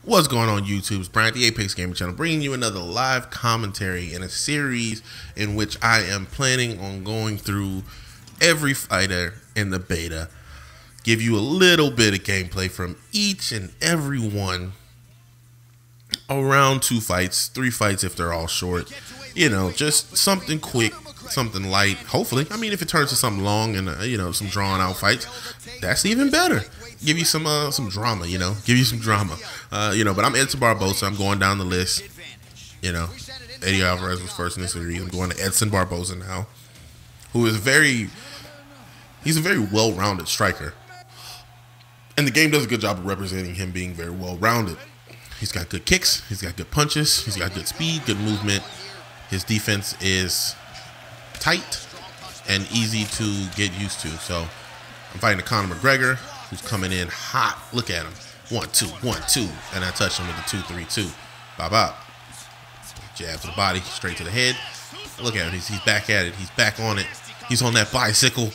What's going on YouTube? It's Bryant, the Apex Gaming Channel, bringing you another live commentary in a series in which I am planning on going through every fighter in the beta, give you a little bit of gameplay from each and every one, around 2 fights, 3 fights if they're all short, you know, just something quick, something light, hopefully. I mean, if it turns to something long and, you know, some drawn out fights, that's even better. Give you some drama, you know, give you some drama, you know, but I'm Edson Barboza. I'm going down the list, you know. Eddie Alvarez was first in the series. I'm going to Edson Barboza now, who is he's a very well-rounded striker. And the game does a good job of representing him being very well-rounded. He's got good kicks, he's got good punches, he's got good speed, good movement. His defense is tight and easy to get used to. So I'm fighting a Conor McGregor who's coming in hot. Look at him. 1-2, 1-2. And I touch him with a 2-3-2. Bop, bop. Jab to the body, straight to the head. Look at him. He's back at it. He's back on it. He's on that bicycle.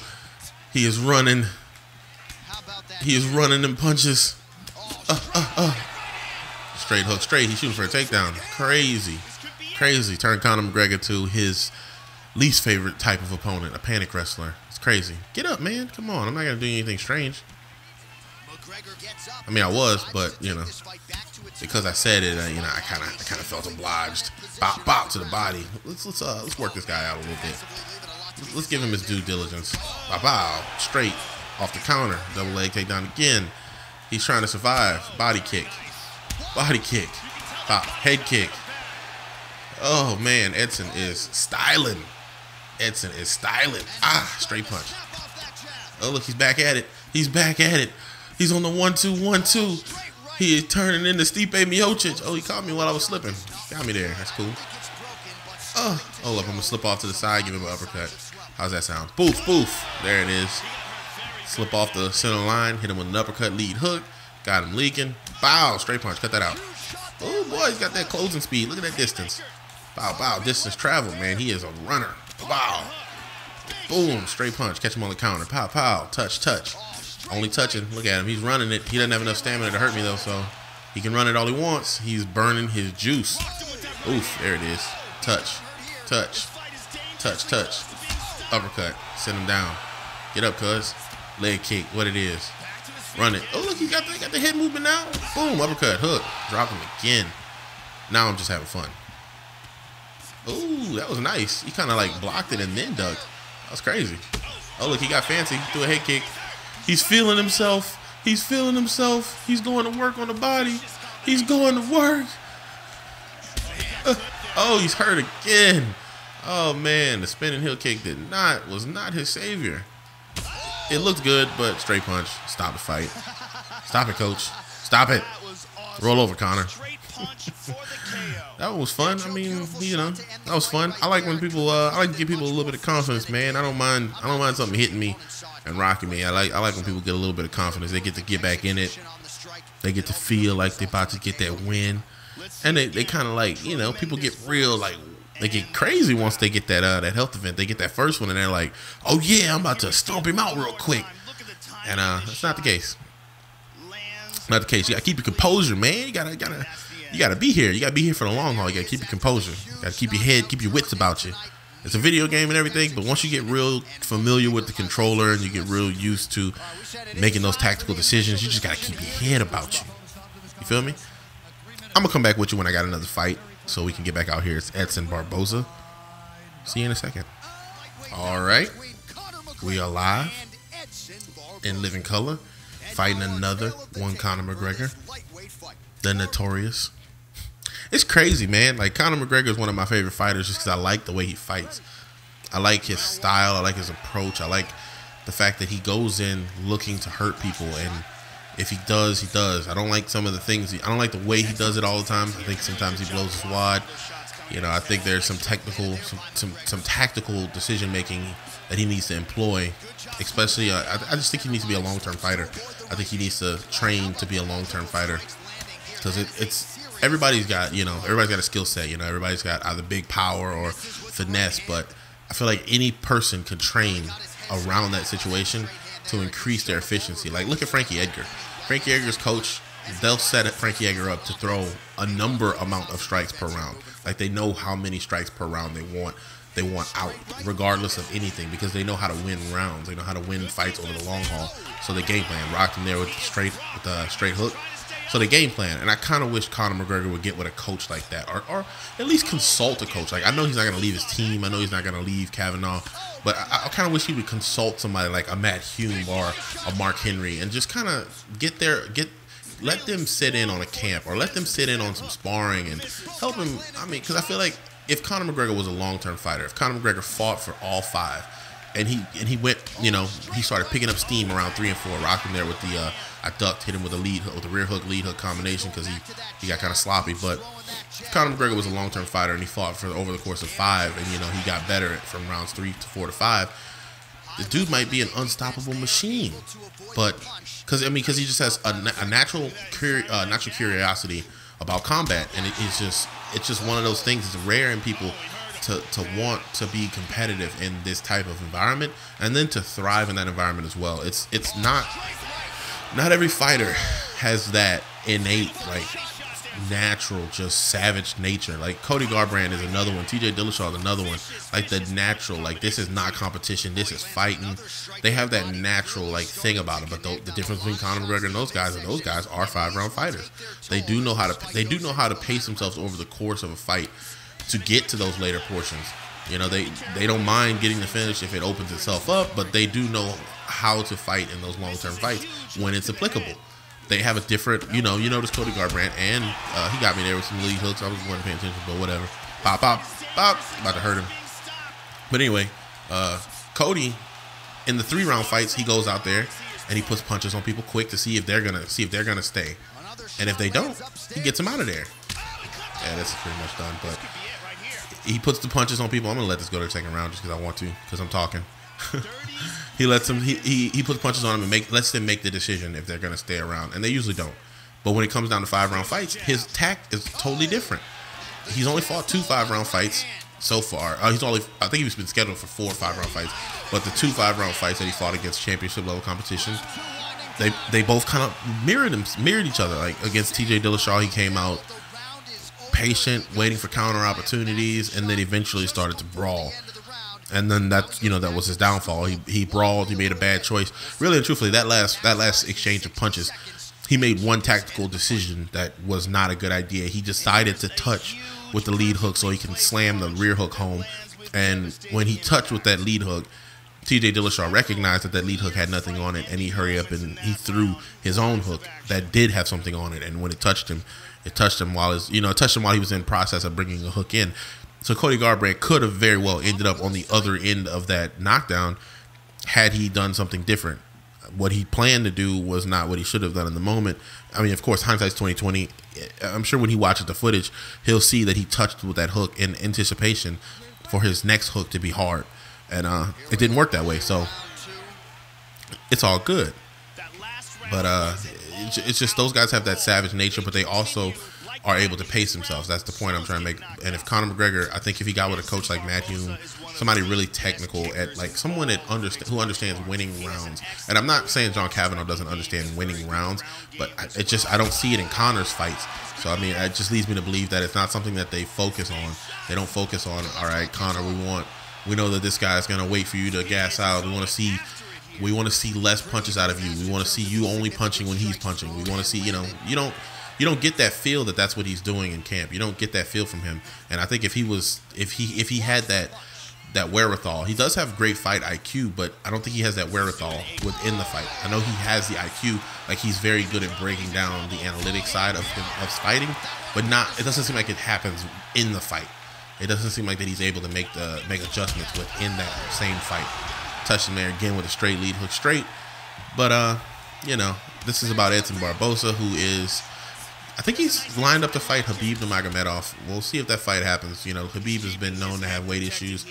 He is running. He is running them punches. Straight hook, straight. He's shooting for a takedown. Crazy. Crazy. Turn Conor McGregor to his least favorite type of opponent, a panic wrestler. It's crazy. Get up, man. Come on. I'm not going to do anything strange. I mean, I was, but, you know, because I said it, you know, I kind of felt obliged. Bop, bop to the body. Let's work this guy out a little bit. Let's give him his due diligence. Bow, bow, straight off the counter. Double leg takedown again. He's trying to survive. Body kick. Body kick. Bop, head kick. Oh, man, Edson is styling. Edson is styling. Straight punch. Oh, look, he's back at it. He's back at it. He's on the 1-2, 1-2. He is turning into Stipe Miocic. Oh, he caught me while I was slipping. Got me there. That's cool. Oh, look, I'm going to slip off to the side, give him an uppercut. How's that sound? Boof, boof. There it is. Slip off the center line, hit him with an uppercut, lead hook. Got him leaking. Bow, straight punch. Cut that out. Oh, boy, he's got that closing speed. Look at that distance. Bow, bow, distance travel, man. He is a runner. Bow. Boom, straight punch. Catch him on the counter. Pow, pow, touch, touch. Only touching. Look at him. He's running it. He doesn't have enough stamina to hurt me, though, so he can run it all he wants. He's burning his juice. Oof, there it is. Touch, touch, touch, touch. Uppercut. Send him down. Get up, cuz. Leg kick. What it is. Run it. Oh, look, he got the head movement now. Boom, uppercut. Hook. Drop him again. Now I'm just having fun. Ooh, that was nice. He kind of like blocked it and then ducked. That was crazy. Oh, look, he got fancy. Threw a head kick. He's feeling himself. He's feeling himself. He's going to work on the body. He's going to work. Oh, he's hurt again. Oh, man. The spinning heel kick was not his savior. It looked good, but straight punch. Stop the fight. Stop it, coach. Stop it. Roll over, Conor. That was fun. I mean, you know, that was fun. I like when people, I like to give people a little bit of confidence, man. I don't mind something hitting me and rocking me. I like when people get a little bit of confidence. They get to get back in it. They get to feel like they're about to get that win. And they kind of like, you know, people get real, like, they get crazy once they get that health event. They get that first one and they're like, oh yeah, I'm about to stomp him out real quick. And that's not the case. Not the case. You gotta keep your composure, man. You gotta be here. You gotta be here for the long haul. You gotta keep your composure. You gotta keep your head, keep your wits about you. It's a video game and everything, but once you get real familiar with the controller and you get real used to making those tactical decisions, you just gotta keep your head about you. You feel me? I'm gonna come back with you when I got another fight so we can get back out here. It's Edson Barboza. See you in a second. All right, we are live in living color, fighting another one Conor McGregor, the notorious. It's crazy, man. Like, Conor McGregor is one of my favorite fighters just because I like the way he fights. I like his style. I like his approach. I like the fact that he goes in looking to hurt people, and if he does, he does. I don't like some of the things. I don't like the way he does it all the time. I think sometimes he blows his wad. You know, I think there's some tactical decision making that he needs to employ. Especially, I just think he needs to be a long-term fighter. I think he needs to train to be a long-term fighter, because everybody's got a skill set. You know, everybody's got either big power or finesse. But I feel like any person can train around that situation to increase their efficiency. Like, look at Frankie Edgar. Frankie Edgar's coach they'll set Frankie Edgar up to throw a amount of strikes per round. Like, they know how many strikes per round they want out, regardless of anything, because they know how to win rounds. They know how to win fights over the long haul. So they game plan. Rocked him there with the straight hook. So they game plan. And I kind of wish Conor McGregor would get with a coach like that, or at least consult a coach. Like, I know he's not going to leave his team. I know he's not going to leave Kavanaugh. But I kind of wish he would consult somebody like a Matt Hume or a Mark Henry and just kind of let them sit in on a camp, or let them sit in on some sparring and help him. I mean, because I feel like if Conor McGregor was a long-term fighter, if Conor McGregor fought for all 5, and he went, he started picking up steam around 3 and 4, rocked him there with the I ducked, hit him with a rear hook, lead hook combination because he got kind of sloppy. But if Conor McGregor was a long-term fighter and he fought for over the course of 5, and he got better from rounds 3 to 4 to 5, the dude might be an unstoppable machine. But because he just has a natural curiosity about combat, and it's just one of those things. It's rare in people to want to be competitive in this type of environment, and then to thrive in that environment as well. It's not every fighter has that innate, like, natural, just savage nature. Like, Cody Garbrandt is another one. TJ Dillashaw is another one. Like, the natural, like, this is not competition, this is fighting. They have that natural, like, thing about it. But the difference between Conor McGregor and those guys are 5-round fighters. They do know how to pace themselves over the course of a fight to get to those later portions. They don't mind getting the finish if it opens itself up, but they do know how to fight in those long-term fights when it's applicable. They have a different, notice Cody Garbrandt, and he got me there with some lead hooks. I wasn't paying attention, but whatever. Pop, pop, pop, about to hurt him. But anyway, Cody, in the 3-round fights, he goes out there and he puts punches on people quick to see if they're gonna stay, and if they don't, he gets them out of there. Yeah, that's pretty much done. But he puts the punches on people. I'm gonna let this go to the second round just because I want to, because I'm talking. He lets them. He puts punches on them and lets them make the decision if they're gonna stay around, and they usually don't. But when it comes down to 5-round fights, his tact is totally different. He's only fought 2 5-round fights so far. I think he's been scheduled for 4 5-round fights, but the 2 5-round fights that he fought against championship level competition, they both kind of mirrored each other. Like, against TJ Dillashaw, he came out patient, waiting for counter opportunities, and then eventually started to brawl. And then that was his downfall. He brawled. He made a bad choice. Really and truthfully, that last exchange of punches, he made one tactical decision that was not a good idea. He decided to touch with the lead hook so he can slam the rear hook home. And when he touched with that lead hook, TJ Dillashaw recognized that lead hook had nothing on it, and he hurried up and he threw his own hook that did have something on it. And when it touched him while he was in process of bringing a hook in. So Cody Garbrandt could have very well ended up on the other end of that knockdown had he done something different. What he planned to do was not what he should have done in the moment. I mean, of course, hindsight's 20/20. I'm sure when he watches the footage, he'll see that he touched with that hook in anticipation for his next hook to be hard, and it didn't work that way. So it's all good. But it's just those guys have that savage nature, but they also are able to pace themselves. That's the point I'm trying to make. And if Conor McGregor, I think if he got with a coach like Matt Hume, somebody really technical, someone that who understands winning rounds. And I'm not saying John Kavanaugh doesn't understand winning rounds, but I don't see it in Conor's fights. So I mean, it just leads me to believe that it's not something that they focus on. They don't focus on, all right, Conor, we know that this guy's gonna wait for you to gas out. We want to see less punches out of you. We want to see you only punching when he's punching. We want to see, you don't get that feel that that's what he's doing in camp. You don't get that feel from him. And I think if he had that wherewithal, he does have great fight IQ, but I don't think he has that wherewithal within the fight. I know he has the IQ, like he's very good at breaking down the analytic side of fighting, but it doesn't seem like it happens in the fight. It doesn't seem like that he's able to make adjustments within that same fight. Touched him there again with a straight lead hook straight. But this is about Edson Barboza, who is, I think he's lined up to fight Khabib Nurmagomedov. We'll see if that fight happens. Khabib has been known to have weight issues.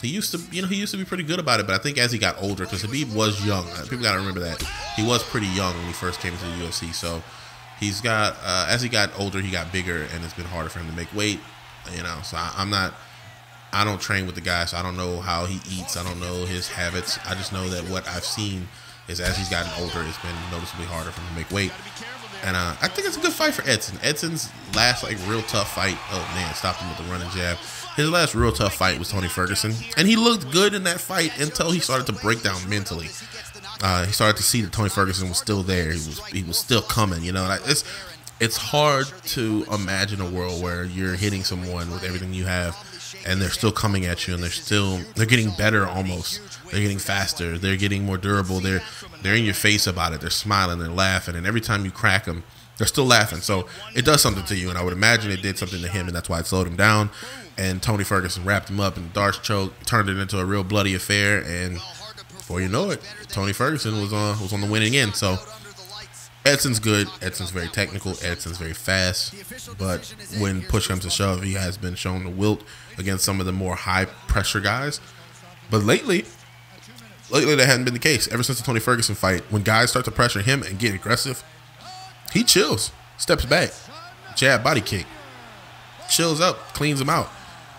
He used to be pretty good about it, but I think as he got older, because Khabib was young, people got to remember that he was pretty young when he first came into the UFC. So he's got, as he got older, he got bigger, and it's been harder for him to make weight. So I don't train with the guy, so I don't know how he eats. I don't know his habits. I just know that what I've seen is as he's gotten older, it's been noticeably harder for him to make weight. And I think it's a good fight for Edson. Edson's last like real tough fight. Oh man, stopped him with the running jab. His last real tough fight was Tony Ferguson, and he looked good in that fight until he started to break down mentally. He started to see that Tony Ferguson was still there. He was still coming. You know, like it's hard to imagine a world where you're hitting someone with everything you have, and they're still coming at you, and they're getting better almost. They're getting faster. They're getting more durable. They're in your face about it. They're smiling. They're laughing. And every time you crack them, they're still laughing. So it does something to you. And I would imagine it did something to him, and that's why it slowed him down. And Tony Ferguson wrapped him up, and Darce choke turned it into a real bloody affair. And before you know it, Tony Ferguson was on the winning end. So Edson's good. Edson's very technical. Edson's very fast. But when push comes to shove, he has been shown to wilt against some of the more high pressure guys. But lately that hadn't been the case. Ever since the Tony Ferguson fight, when guys start to pressure him and get aggressive, he chills, steps back, jab, body kick, chills up, cleans him out.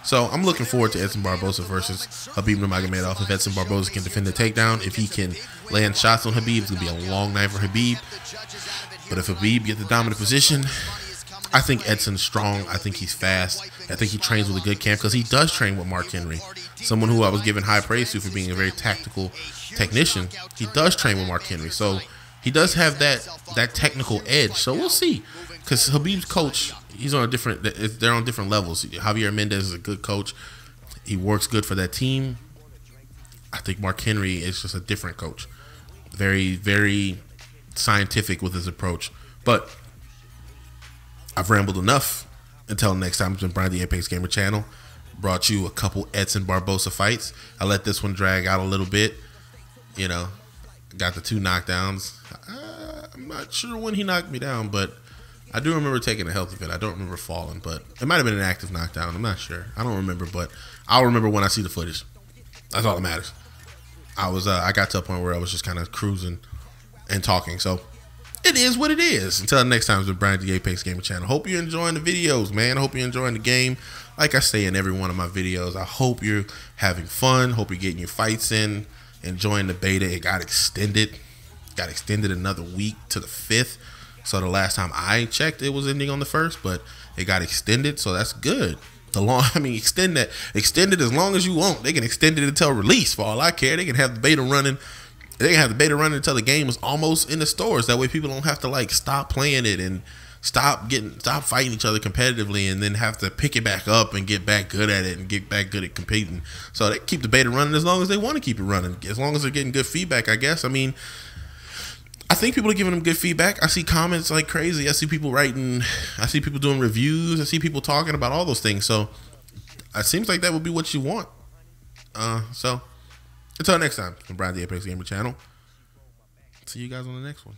So I'm looking forward to Edson Barboza versus Khabib Nurmagomedov. If Edson Barboza can defend the takedown, if he can land shots on Khabib, it's going to be a long night for Khabib. But if Khabib gets the dominant position, I think Edson's strong. I think he's fast. I think he trains with a good camp because he does train with Mark Henry, someone who I was giving high praise to for being a very tactical technician. He does train with Mark Henry, so he does have that technical edge. So we'll see, because Khabib's coach, he's on a different. They're on different levels. Javier Mendez is a good coach. He works good for that team. I think Mark Henry is just a different coach, very, very scientific with his approach. But I've rambled enough. Until next time, it's been Bryant, the Apex Gamer channel. Brought you a couple Edson Barboza fights. I let this one drag out a little bit. You know, got the 2 knockdowns. I'm not sure when he knocked me down, but I do remember taking a health event. I don't remember falling, but it might have been an active knockdown. I'm not sure. I don't remember, but I'll remember when I see the footage. That's all that matters. I got to a point where I was just kind of cruising and talking. So it is what it is. Until next time, it's been Bryant, the Apex Gamer channel. Hope you're enjoying the videos, man. I hope you're enjoying the game. Like I say in every one of my videos, I hope you're having fun. Hope you're getting your fights in, enjoying the beta. It got extended. Got extended another week to the 5th. So the last time I checked, it was ending on the 1st, but it got extended, so that's good. Extend that. Extend it as long as you want. They can extend it until release. For all I care, they can have the beta running. They can have the beta running until the game is almost in the stores. That way people don't have to like stop playing it and stop fighting each other competitively and then have to pick it back up and get back good at it and get back good at competing. So they keep the beta running as long as they want to keep it running. As long as they're getting good feedback, I guess. I think people are giving them good feedback. I see comments like crazy. I see people writing. I see people doing reviews. I see people talking about all those things. So it seems like that would be what you want. So until next time, from Bryant, the Apex Gamer channel. See you guys on the next one.